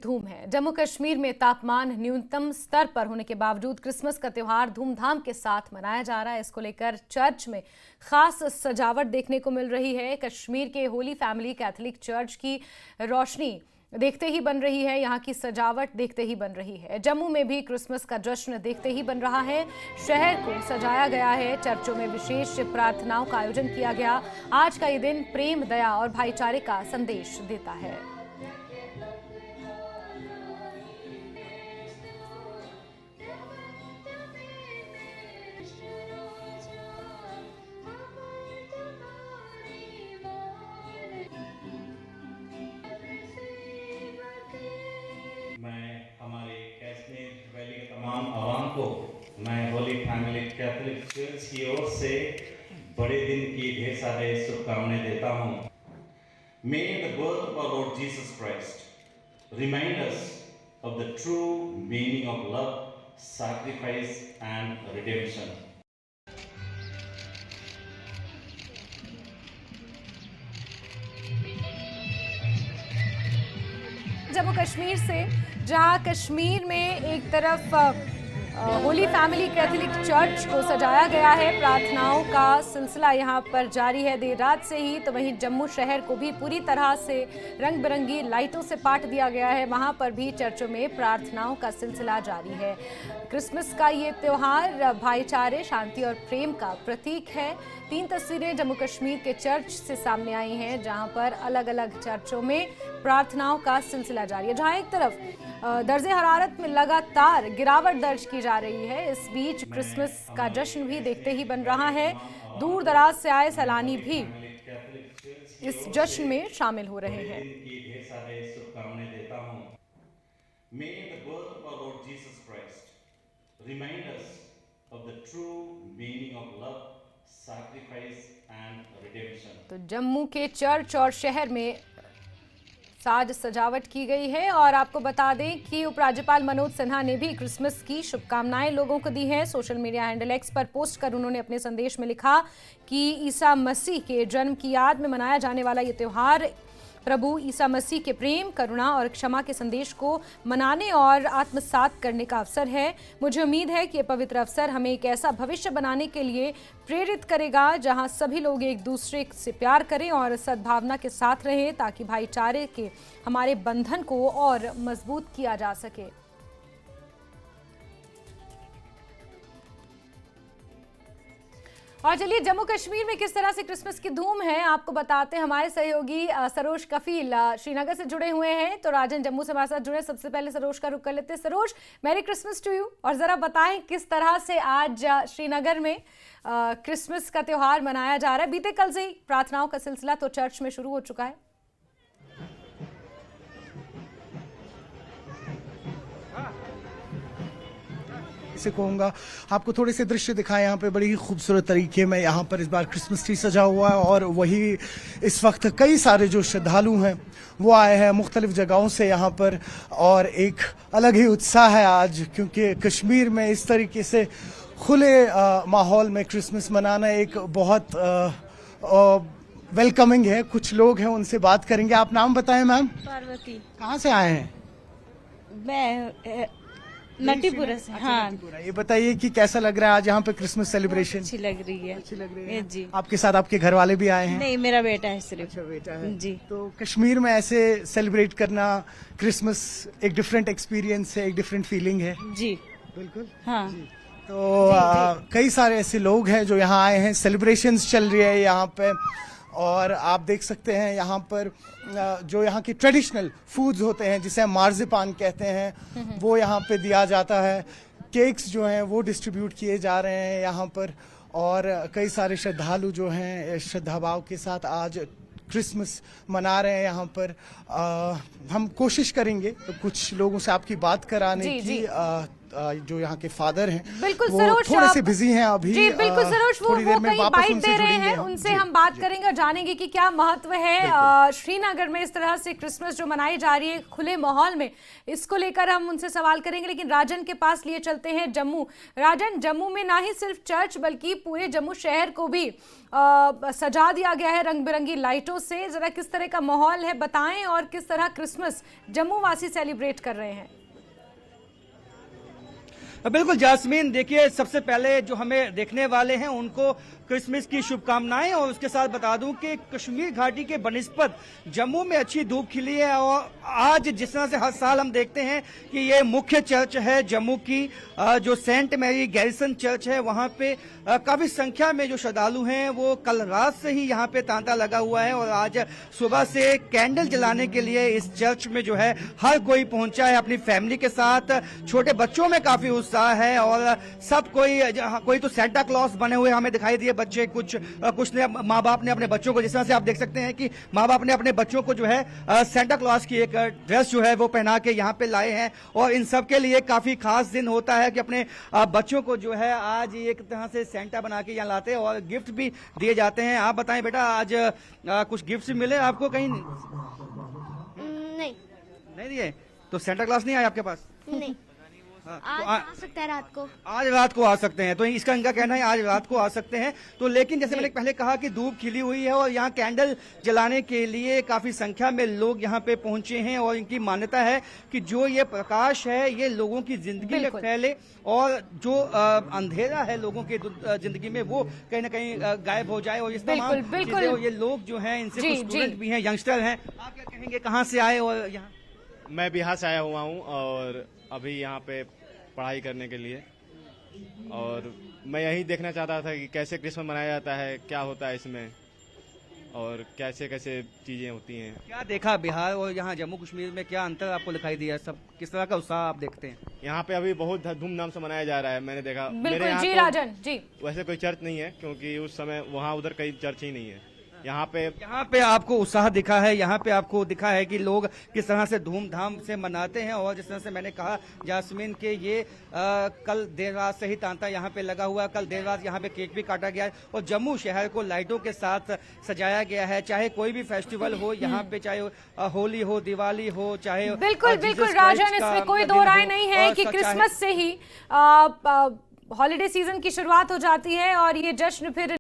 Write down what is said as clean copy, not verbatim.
धूम है। जम्मू कश्मीर में तापमान न्यूनतम स्तर पर होने के बावजूद क्रिसमस का त्योहार धूमधाम के साथ मनाया जा रहा है। इसको लेकर चर्च में खास सजावट देखने को मिल रही है। कश्मीर के होली फैमिली कैथोलिक चर्च की रोशनी देखते ही बन रही है, यहाँ की सजावट देखते ही बन रही है। जम्मू में भी क्रिसमस का जश्न देखते ही बन रहा है। शहर को सजाया गया है, चर्चों में विशेष प्रार्थनाओं का आयोजन किया गया। आज का ये दिन प्रेम, दया और भाईचारे का संदेश देता है। तमाम आवाम को मैं होली फैमिली कैथोलिक चर्च की ओर से बड़े दिन की ढेर सारे शुभकामनाएं देता हूँ। May the birth of our Lord Jesus Christ remind us of the true meaning of love, sacrifice and redemption. Jammu Kashmir से, जहां कश्मीर में एक तरफ होली फैमिली कैथोलिक चर्च को सजाया गया है, प्रार्थनाओं का सिलसिला यहां पर जारी है देर रात से ही, तो वहीं जम्मू शहर को भी पूरी तरह से रंग बिरंगी लाइटों से पाट दिया गया है। वहां पर भी चर्चों में प्रार्थनाओं का सिलसिला जारी है। क्रिसमस का ये त्योहार भाईचारे, शांति और प्रेम का प्रतीक है। 3 तस्वीरें जम्मू कश्मीर के चर्च से सामने आई हैं, जहां पर अलग अलग चर्चों में प्रार्थनाओं का सिलसिला जारी है। जहां एक तरफ दर्जे हरारत में लगातार गिरावट दर्ज की जा रही है, इस बीच क्रिसमस का जश्न भी देखते ही बन रहा है। दूर दराज से आए सैलानी भी इस जश्न में शामिल हो रहे हैं। ढेर सारे शुभकामनाएं देता हूँ। May the birth of our Lord Jesus Christ remind us of the true meaning of love, sacrifice and redemption. तो जम्मू के चर्च और शहर में साज सजावट की गई है। और आपको बता दें कि उपराज्यपाल मनोज सिन्हा ने भी क्रिसमस की शुभकामनाएं लोगों को दी हैं। सोशल मीडिया हैंडल एक्स पर पोस्ट कर उन्होंने अपने संदेश में लिखा कि ईसा मसीह के जन्म की याद में मनाया जाने वाला ये त्योहार प्रभु ईसा मसीह के प्रेम, करुणा और क्षमा के संदेश को मनाने और आत्मसात करने का अवसर है। मुझे उम्मीद है कि यह पवित्र अवसर हमें एक ऐसा भविष्य बनाने के लिए प्रेरित करेगा जहां सभी लोग एक दूसरे से प्यार करें और सद्भावना के साथ रहें, ताकि भाईचारे के हमारे बंधन को और मजबूत किया जा सके। और चलिए, जम्मू कश्मीर में किस तरह से क्रिसमस की धूम है आपको बताते हैं। हमारे सहयोगी सरोज कफील श्रीनगर से जुड़े हुए हैं, तो राजन जम्मू से हमारे साथ जुड़े। सबसे पहले सरोज का रुख कर लेते हैं। Saroj, merry Christmas to you, और ज़रा बताएं किस तरह से आज श्रीनगर में क्रिसमस का त्यौहार मनाया जा रहा है। बीते कल से ही प्रार्थनाओं का सिलसिला तो चर्च में शुरू हो चुका है। से कहूँगा आपको थोड़े से दृश्य दिखाएं। यहाँ पे बड़ी ही खूबसूरत तरीके में यहाँ पर इस बार क्रिसमस ट्री सजा हुआ है, और वही इस वक्त कई सारे जो श्रद्धालु हैं वो आए हैं मुख्तलिफ जगहों से यहाँ पर, और एक अलग ही उत्साह है आज, क्योंकि कश्मीर में इस तरीके से खुले माहौल में क्रिसमस मनाना एक बहुत वेलकमिंग है। कुछ लोग हैं, उनसे बात करेंगे। आप नाम बताएं मैम। पार्वती। कहाँ से आए हैं? मैं नटीपुरा से। हाँ, ये बताइए कि कैसा लग रहा है आज यहाँ पे क्रिसमस सेलिब्रेशन? अच्छी लग रही है। अच्छी लग रही है जी। आपके साथ आपके घर वाले भी आए हैं? नहीं, मेरा बेटा है सिर्फ। अच्छा, बेटा है जी। तो कश्मीर में ऐसे सेलिब्रेट करना क्रिसमस एक डिफरेंट एक्सपीरियंस है, एक डिफरेंट फीलिंग है। जी बिल्कुल। हाँ जी। तो कई सारे ऐसे लोग हैं जो यहाँ आए हैं, सेलिब्रेशंस चल रही है यहाँ पे, और आप देख सकते हैं यहाँ पर जो यहाँ की ट्रेडिशनल फूड्स होते हैं, जिसे हम मार्जिपान कहते हैं, वो यहाँ पे दिया जाता है। केक्स जो हैं वो डिस्ट्रीब्यूट किए जा रहे हैं यहाँ पर, और कई सारे श्रद्धालु जो हैं श्रद्धाभाव के साथ आज क्रिसमस मना रहे हैं यहाँ पर। हम कोशिश करेंगे तो कुछ लोगों से आपकी बात कराने की। जो यहाँ के फादर हैं बिल्कुल वो सरोज, थोड़े से बिजी हैं अभी। जी बिल्कुल सरोज, वो थोड़ी देर में कहीं वापस बाइट उनसे दे रहे जुड़ेंगे हैं, हम। उनसे जी, हम बात जी। करेंगे और जानेंगे कि क्या महत्व है श्रीनगर में इस तरह से क्रिसमस जो मनाई जा रही है खुले माहौल में, इसको लेकर हम उनसे सवाल करेंगे। लेकिन राजन के पास लिए चलते हैं जम्मू। राजन, जम्मू में ना ही सिर्फ चर्च बल्कि पूरे जम्मू शहर को भी सजा दिया गया है रंग बिरंगी लाइटों से। जरा किस तरह का माहौल है बताएं, और किस तरह क्रिसमस जम्मू वासी सेलिब्रेट कर रहे हैं? बिल्कुल जास्मीन, देखिए सबसे पहले जो हमें देखने वाले हैं उनको क्रिसमस की शुभकामनाएं, और उसके साथ बता दूं कि कश्मीर घाटी के बनिस्पत जम्मू में अच्छी धूप खिली है। और आज जिस तरह से हर साल हम देखते हैं कि ये मुख्य चर्च है जम्मू की, जो सेंट मैरी गैरिसन चर्च है, वहां पे काफी संख्या में जो श्रद्धालु हैं वो कल रात से ही यहाँ पे तांता लगा हुआ है, और आज सुबह से कैंडल जलाने के लिए इस चर्च में जो है हर कोई पहुंचा है अपनी फैमिली के साथ। छोटे बच्चों में काफी उत्साह है, और सब कोई तो सेंटा क्लॉस बने हुए हमें दिखाई दिए बच्चे, कुछ ने माँ बाप ने अपने बच्चों को, जिस तरह से आप देख सकते हैं कि माँ बाप ने अपने बच्चों को जो है सेंटा क्लॉस की एक ड्रेस जो है वो पहना के यहाँ पे लाए हैं। और इन सब के लिए काफी खास दिन होता है कि अपने बच्चों को जो है आज एक तरह से सेंटा बना के यहाँ लाते हैं, और गिफ्ट भी दिए जाते हैं। आप बताएं बेटा, आज कुछ गिफ्ट मिले आपको कहीं? नहीं दिए? तो सेंटा क्लॉस नहीं आया आपके पास? नहीं। हाँ, आज तो आ सकता है रात को। आज रात को आ सकते हैं, तो इसका इनका कहना है आज रात को आ सकते हैं। तो लेकिन जैसे मैंने पहले कहा कि धूप खिली हुई है, और यहाँ कैंडल जलाने के लिए काफी संख्या में लोग यहाँ पे पहुंचे हैं, और इनकी मान्यता है कि जो ये प्रकाश है ये लोगों की जिंदगी में फैले, और जो अंधेरा है लोगों की जिंदगी में वो कहीं ना कहीं गायब हो जाए। और इस तमाम चीजें, और ये लोग जो हैं इनसे कुछ स्टूडेंट भी हैं, यंगस्टर हैं। आप क्या कहेंगे, कहाँ से आए? और यहाँ मैं बिहार से आया हुआ हूँ, और अभी यहाँ पे पढ़ाई करने के लिए, और मैं यही देखना चाहता था कि कैसे क्रिसमस मनाया जाता है, क्या होता है इसमें, और कैसे कैसे चीजें होती हैं। क्या देखा बिहार और यहाँ जम्मू कश्मीर में, क्या अंतर आपको दिखाई दिया? सब किस तरह का उत्साह आप देखते हैं? यहाँ पे अभी बहुत धूमधाम से मनाया जा रहा है, मैंने देखा। मेरे बिल्कुल यहाँ जी तो राजन जी। वैसे कोई चर्च नहीं है, क्योंकि उस समय वहाँ उधर कहीं चर्च ही नहीं है। यहाँ पे आपको उत्साह दिखा है, यहाँ पे आपको दिखा है कि लोग किस तरह से धूमधाम से मनाते हैं। और जिस तरह से मैंने कहा जास्मीन के ये कल देर रात से ही तांता यहाँ पे लगा हुआ है। कल देर रात यहाँ पे केक भी काटा गया है, और जम्मू शहर को लाइटों के साथ सजाया गया है। चाहे कोई भी फेस्टिवल हो यहाँ पे, चाहे होली हो, दिवाली हो, चाहे बिल्कुल बिल्कुल राजन, इसमें कोई दो राय नहीं है कि क्रिसमस से ही हॉलिडे सीजन की शुरुआत हो जाती है, और ये जश्न फिर